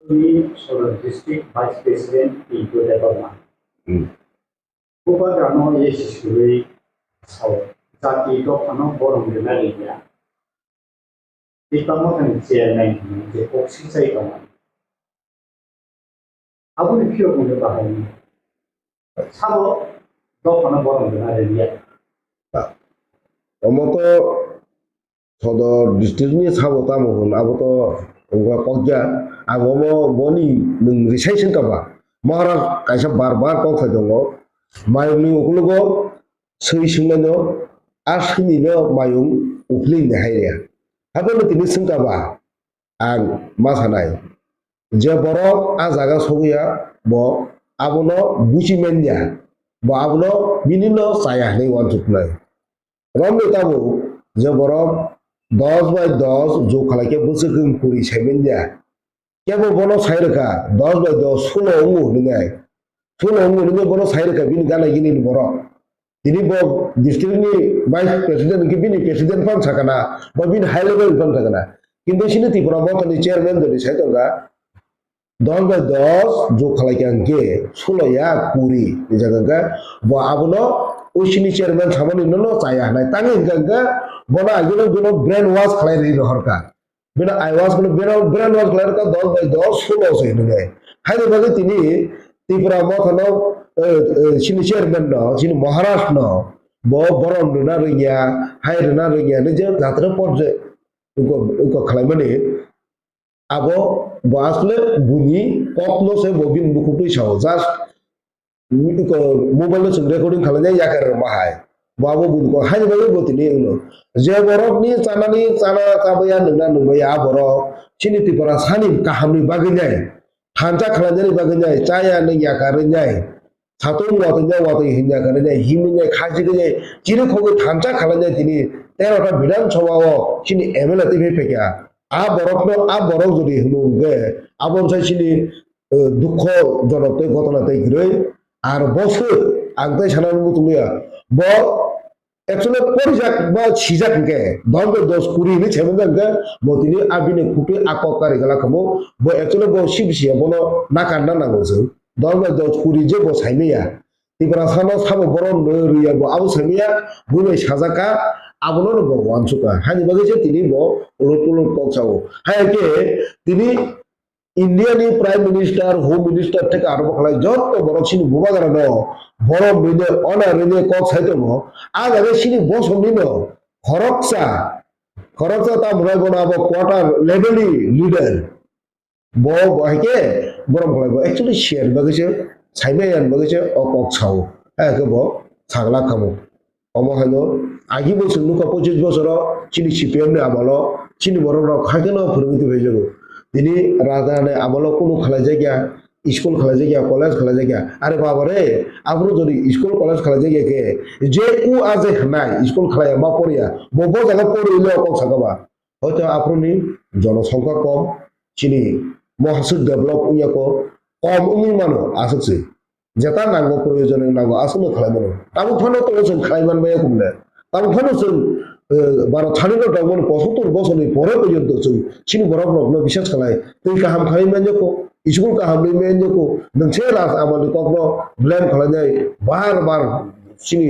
Ini seorang district vice president di Kota Bama. Hmm. Bukan karena Yesus Kristus sau jati dokano borong denarinya. Kita mau kan chairman ni oksi saya kawan. Abu ni pio pun bahaya. Sabo dokano borong denarinya. Omo to sodo districtni sabo tamohon abo to ongga kokja abo mo boni nung recession kaba mahara kaisa bar kok dongo mayungni ukulugo sui singno asini no mayung upling ne hayya habano tini singkaba ang masanai je borok a jaga soguya bo abono buchimenya bo abono minino sayah nei wantuknai Rambe tabu je borok 10/10 जो खालाके बोसोगोम पुरी साइमेन्या केबो बनो साइरका 10/10 16 अंगु नङाय 16 अंगु नङा बनो साइरका बिनि गानाय गिनि बरक दिनि बो डिस्ट्रिक्टनि vice president कि बिनि प्रेसिडेंट फान साकाना बा बिनि हाई लेवल फान साकाना किन्तु सिनि त्रिपुरा मथनि चेयरमैन जदि साइतंगा 10/10 जो खालाके अंके 16 या पुरी निजागंगा बो आबनो उसिनि चेयरमैन सामनि ननो चाया नाय तांगे गंगा बोना आगुनो बिनो ब्रेन वाश खालाय रि हरका बिनो आई वाश बिनो ब्रेन वाश खालाय का 10/10 16 से नगे हाय बगे तिनी त्रिपुरा मथनो सिनि चेयरमैन न सिनि महाराष्ट्र न बो बरन ना रिया हाय ना रिया ने जे जात्रा पर्जे उको खालायमाने आबो बासले बुनी कपलो से बोबिन बुकुटै साव जास्ट उको मोबाइल से रेकर्डिंग खालायनाय याकर माहाय बाबो बुनको हाय बगे गतिनि उनो जे बरकनि चानानि चाना काबया नोंना नोंबाया बरक सिनि त्रिपुरा सानि काहामनि बागैनाय हानजा खालायनायनि बागैनाय चाया नों याकारैनाय सातुं वातै हिन्या करैनाय हिमिनाय खाजिगैनाय जिरो खगै थानजा खालायनाय दिनि 13टा विधान सभाओ सिनि एमएलए टिभि फेका आ बरक जदि हुनुगे आबन साइसिनि दुख जनते घटनाते ग्रै आर बसो आंताय सानानै बुथुमैया ब एक्चुअली परिजाक बा सिजाक के 10/10 कुरी नि छेमंगा मोतिनि आबिने खुटे आको कारिगला खमो बो एक्चुअली बो सिबिसिया बनो नाकान्ना नांगौ जों 10/10 कुरी जे बो साइनैया तिब्रा सानो साबो बरन रिया बो आबो साइनैया बुनै साजाका आबनो नो बो वानसुका हानि बगे जे तिनि बो उलट पक्साओ हाय के तिनि इंडियानि प्राइम मिनिस्टार होम मिनिस्टार থেকে আরম্ভ করা যত বড় সিনি বুবাগারা ন বড় মিনে অনারিনে কক সাইতমো আগে সিনি বসনিন খরকসা তা মনে বনা আব কোয়ার্টার লেভেলি লিডার ব হাইকে বড় বড় एक्चुअली শেয়ার বাগেছে সাইনায়ান বাগেছে অকক সাও একে ব ছাগলা খামো অম হাইনো আগি বছর নুকা 25 বছর চিনি সিপিএম নে আমলো চিনি বড় বড় খাকেনো ফরমিতি হয়ে যাবো তিনি রাজধানী আমলো কোনো খালা জায়গা স্কুল খালা জায়গা কলেজ খালা জায়গা আরে বাবা রে আপনি যদি স্কুল কলেজ খালা জায়গা কে যে কু আজে নাই স্কুল খালায় বা পড়িয়া বব জায়গা পড়িলে কম থাকবা হয়তো আপনি জনসংখ্যা কম চিনি মহাসুদ ডেভেলপ ইয়াকো কম উনি মানো আসছে যেটা নাঙ্গো প্রয়োজনে নাঙ্গো আসলে খালায় মানো তাবো ফানো তো जों খালায় মানবাय কমলে তাবো ফানো जों भारत স্বাধীনতা তখন 75 বছরের পরে পর্যন্ত চিনি বরফ বিশ্বাস খালায় তুই কাহাম খালাইমান যকো স্কুল কাহাম লইমান যকো নংसे রাজ আমাদের কখনো ব্লেম খালাইনাय बार চিনি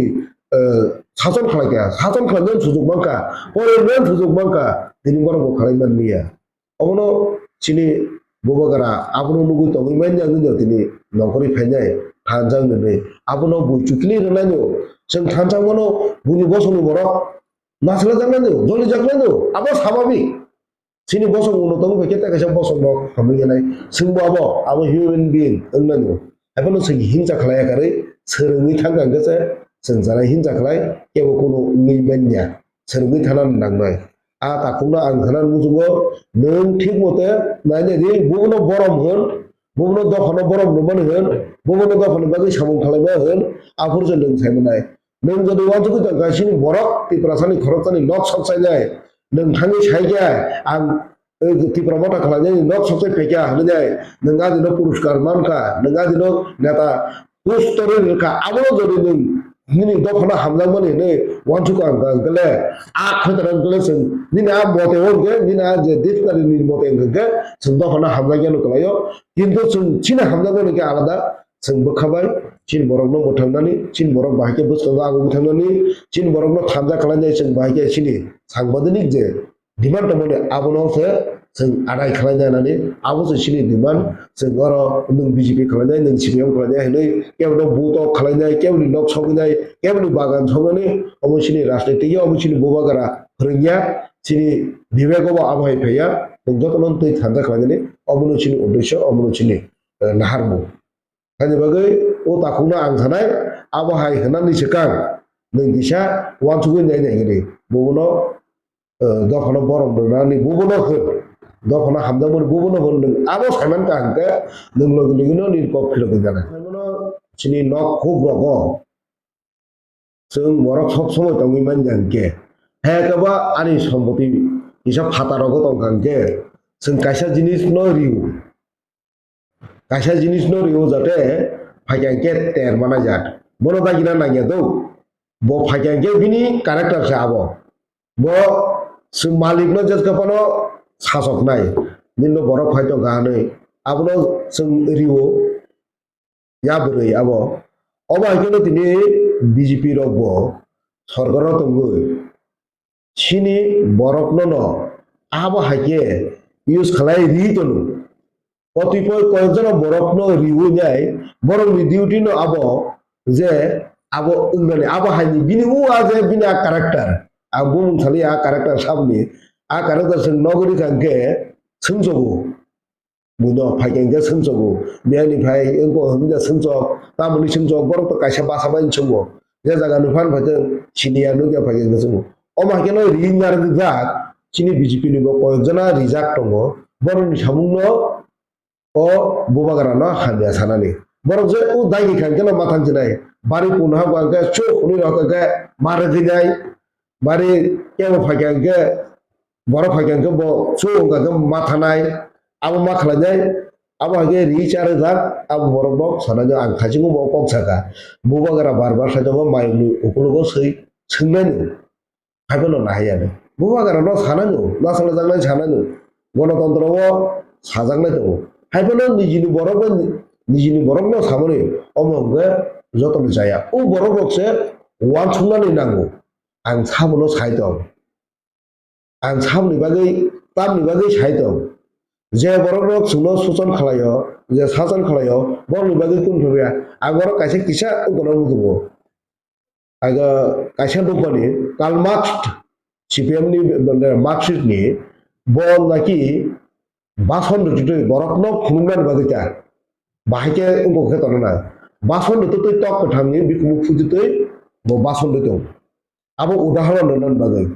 শাসন খালাইকা শাসন খালাইनाय সুযোগ বাঙ্কা পরের সুযোগ বাঙ্কা তিনি বরফ খালাইমান নিয়া অবনো চিনি ববগারা আপনো নুগু তংইমান জাগিন তিনি নকরি ফাইনাय थानजां नै আপনো बुचुकलि रनानो जों थानजांमनो बुनि बसनो बरफ नासला जागलानो जलि जागलानो आबो स्वाभाविक सिनि बसं उनतंग फेकेता कैसा बसं दं हमैनाय सोंबो आबो हिउमेन बिइं ओंनानो एफोनो जों हिंसा खालाया करे सोरङै थांगांगोसे जों जानाय हिंसा खालाय केबो कोनो मैमान्या सोरङै थानान नांनाय आ ताखौनो आं थानान मुजुगो नों ठीक मते नायनायदि बुनो बरम होन बुनो दखनो बरम नमन होन बुनो दखनो बागै सामं खालायबा होन आफोरजों नों सायमनाय नों जदि वानजुगो गासिनि बरक त्रिपुरासानि खरकसानि नक सबसायनाय नोंथांनि सायगा आं त्रिपुरा मथा खालायनायनि नक सबसाय फेका होनाय नोंगा दिनो पुरस्कार मानका नोंगा दिनो नेता पुस्तरे रेखा आबो जदि नों Nini dok hana hamdang mani ne want to kan kale a khataran kale sen nini a mote hon ke nini a je dictionary ni mote ke sen dok hana hamdang yanu kala yo kintu sen china hamdang mani ke alada sen bokhabai chin borok no mothangani chin borok bahike buskanga agu mothangani chin borok no thamja khalai sen bahike chini sangbadonik je demand mone abono se sen adai khalai nani abo se chini demand sen goro nung BJP khalai nung CPM khalai hene কেবল বুতো খালাই নাই কেবল knock সঙ্গে নাই কেবল বাগান সঙ্গে অবশ্যই রাজনীতি অবশ্যই বোবাগারা ফরিয়া চিনি বিবেকব আবহাই ফাইয়া যতন তুই ঠান্ডা খালাই অবনচিনি উদ্দেশ্য অবনচিনি নাহারমু কাজে বাগৈ ও তাকুনা আং থানায় আবহাই হনানি সেকাং নों দিশা ওয়ান টু নাই নাই গেলে ববনো দখনো বরম নানি ববনো হল দখনো হামদামর ববনো হল নों আবো সাইমান কাংকে नों লগে লগেনো নিরপক ফিরকে জানা Sini nok khub rogo, sung morok sop somo tongi manjangke, hei kaba ani somboti isa phata rogo tongkangke, sung kaisa jinis no riu jate phajangke ter mana jat, bono bagina nanya do, bo phajangke bini karakter se abo, bo sung malik no jas kapano sasok nai, ninno borok phai tongkane, abono sung riu ya beri abo oba hikeno tini BJP rogbo sorgaro tonggo chini borok no abo haike use khalai ri tonu kotipoi koyekjon borok no riu nyai borok ni duty no abo je abo ungane abo haini bini u aje bini a karakter abo mungthali a karakter sabni a karakter sing nogori kangke sungjogo Mudo phajangke sungjogo biani phai engko hingja sungjok tamoni sungjok borok to kaisa basabai sungo je jaga ni phan phajang senior no ge phajangke sungo oma keno ringar jak chini BJP ni bo koyekjona rijak tongo borok ni samungno o bobagara no hamya sanani borok je u dai kangke no mathang jinai bari punha bangke chu khuni rokake mare jinai bari kemo phajangke borok phajangke bo chu ngake mathanai abo ma khalajai abo hage reach are dak abo borok sanajo ang khajingo bo kok saka bobagara barbar sajo maimni ukulugo sei sungnaino haibelo nahayane bobagara no sanano nasala jangnai sanano গণতন্ত্র সাজাংনাই দङ হাইবেলো निजिनि borok no samoni omongge jotoni jaya o borok rokse wan sungnani nango ang sabono saidong ang sabni bagai tamni bagai saidong je borok rok suno suson khalayo je sajan khalayo borni bagai kun thobya agoro kaise kisa gono mudugo aga kaisa dopani Karl Marx CPM ni Marxist ni bol naki bason dutu borok no khumnan bagita bahike ungko khetona na bason dutu tok kothamni bikumu fujitoi bo bason dutu abo udaharon non bagai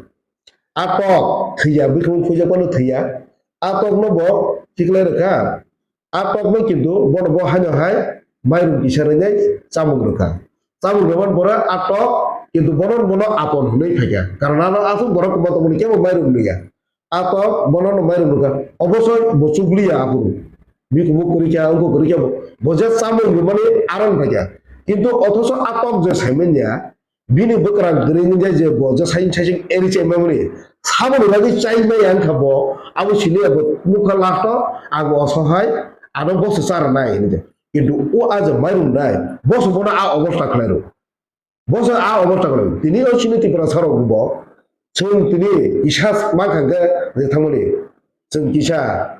atok thiya bikumu fuja kono thiya atok no bo tikle rekha atok no kintu bono bo hanyo hai mairum kisarenya chamung rekha chamung reban bora atok kintu bono apon hunai phaya karena asu borok komo tomoni kemo mairum niya atok bono mairum rekha obosoi bosugliya apuru bikumu korikya ungko korikya boje chamung mane aron phaya kintu othoso atok je saimenya bini bokrang gering je boje sain saising eriche memori সামনে বাকি চাইবে আন খাবো আবু সিনে মুখ last আগো অসহায় আরো বসে চার নাই কিন্তু ও আজ মাইরুম নাই বস বনা আ অবস্থা খাইরো বস আ অবস্থা খাইরো তিনি ও সিনে তিপরা সারো গুব जों তিনি ইসাস মাখাঙ্গে যে থামনি जों কিসা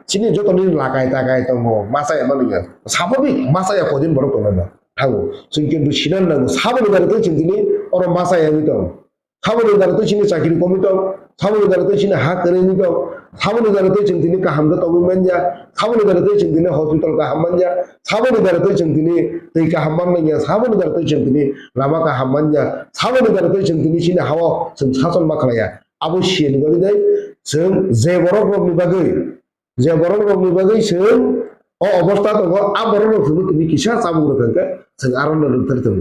সিনে যতনি লাগাই তাগাই দङ মাসায় মানিয়া স্বাভাবিক মাসায়া কদিন বড় দङ না থাগো जों কিন্তু সিনান নাগো সাবনি দাঁড়াতে जों তিনি ওর মাসায় আমি দङ সাবনি দাঁড়াতে সিনে চাকরি কমি দङ সাবনি দাঁড়াতে সিনে হা করে নি দङ সাবনি দাঁড়াতে जों তিনি কাহামদা তবি মানজা সাবনি দাঁড়াতে जों তিনি হসপিটাল কাহাম মানজা সাবনি দাঁড়াতে जों তিনি दै কাহাম মানজা সাবনি দাঁড়াতে जों তিনি লামা কাহাম মানজা সাবনি দাঁড়াতে जों তিনি সিনে হাওয়া जों সাसन মাখালাया আবু সিনে বাগै দাই जों जे বরক রকনি বাগै जों अ अवस्था दङ आ बरक रकनि তিনি কিসা চাবু রককে जों आरन लुथार दङ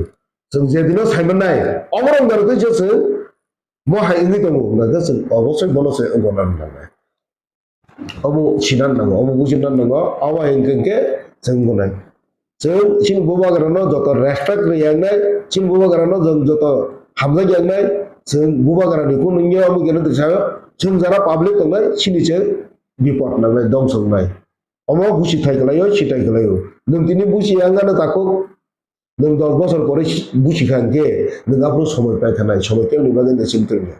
जों जे दिनो साइमनाय अमरन दारते जों মহাই ইনি দङ না जों অবশ্যই বলছে গণনা নামে অবু সিনান নামে অবু বুজিনান নামে আওয়া হেंगके जों গনাय जों सिन बुबागारानो जत रेसपेक्ट रियांनाय सिन बुबागारानो जों जत हामजा यांनाय जों बुबागारानिखौ नोंनियाव आं गेनो दिसायो जों जारा पाब्लिक दंनाय सिनिसो बिपद नांनाय दंसंनाय अमा बुसि थाइगलायो सिथाइगलायो नों दिनै बुसि आंगानो ताखौ नों 10 বছর পরে বুঝি খানকে नों आपरो समय पाइ थानाय समय केउ निबागन देसिम तुंगे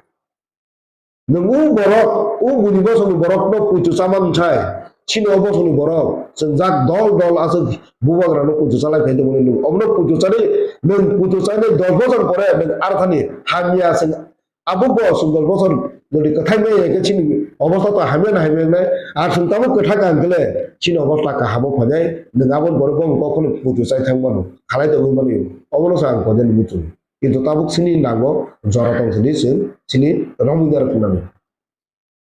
नों बरफ गुनि बसनि बरफ न पुइतु सामान छाय सिनो बसनि बरफ जों जाक दल दल आसो बुबाग्रानो पुइतु चालाय फायदो मोन नों अबनो पुइतु चाले नों पुइतु चाले 10 বছর পরে नों आरखानि हामिया जों आबो बस 10 বছর যদি কথাই নাই একে চিনি অবস্থা তো হামে না হামে নাই আর শুনতামো কথা গানগলে চিনি অবস্থা কা হাবো ফজাই नों आबो बरफ कखनो पुइतु चाय थांबानो खालाय दङ माने अबनो सा आं फजेन बुतु কিন্তু তাবুক সিনি নাগো জরাতং সিনি सिनि रमुदार कुनानि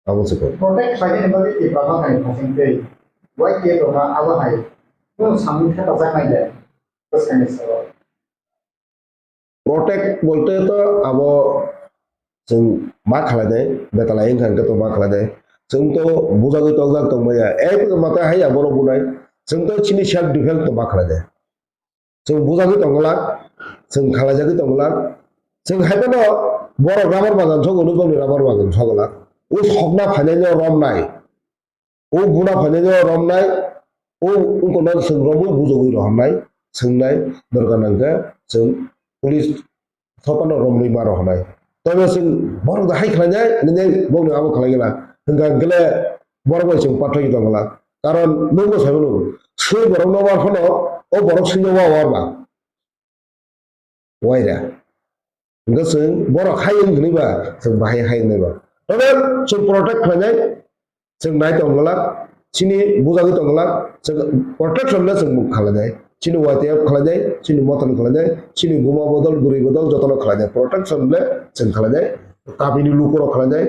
आबो सेको protect खालायनो बादि ए बाहा हाय फासिंदै वाइ के दमा आबा हाय तो सामने था जानाय बस खाने सर प्रोटेक्ट बोलते तो अब जों मा खालायनाय बेतालाय ओंखारखो तो मा खालायनाय जों तो बुजागै तो जाग तो माया एक माथा हाय बर' बुनाय जों तो सिनि सेल्फ डिफेन्स तो मा खालायनाय जों बुजागै दंगला जों खालायजागै दंगला जों हायबो बर' राबार बागान सगोनो गावनि राबार बागान सगला ও সকনা ফাইনাইनो रमनाय ও गुना फाइनाइनो रमनाय ও उनकोना सोंग्रमो बुजोगै रहनाय सोंनाय दरगानांगो जों पुलिस सपानो रमनै मार हनाय तबे जों बर' हाय खालायनाय नों बौनो आबो खालायगला होंगा गले बर' जों पाथाय दंगला कारण नोंबो सायबो सै बर' नवा फनो ओ बर' सैनो वावा वाइरा गोसों बर' हायन गनिबा जों बाहाय हायनोबा तबे जों प्रोटेक्ट खालायनाय जों नाय दंगला सिनि बुजागै दंगला जों प्रोटेक्शन जों मुख खालायनाय सिनि वाइटेप खालायनाय सिनि मतन खालायनाय सिनि गुमा बदल गुरै बदल जतन खालायनाय प्रोटेक्शन जों खालायनाय काबिनि लुकर खालायनाय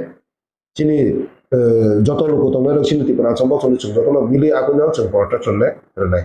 सिनि जत लुको दंनाय सिनि तिपरा सम्बक जों जतन मिलि आगुनाव जों प्रोटेक्शन होनाय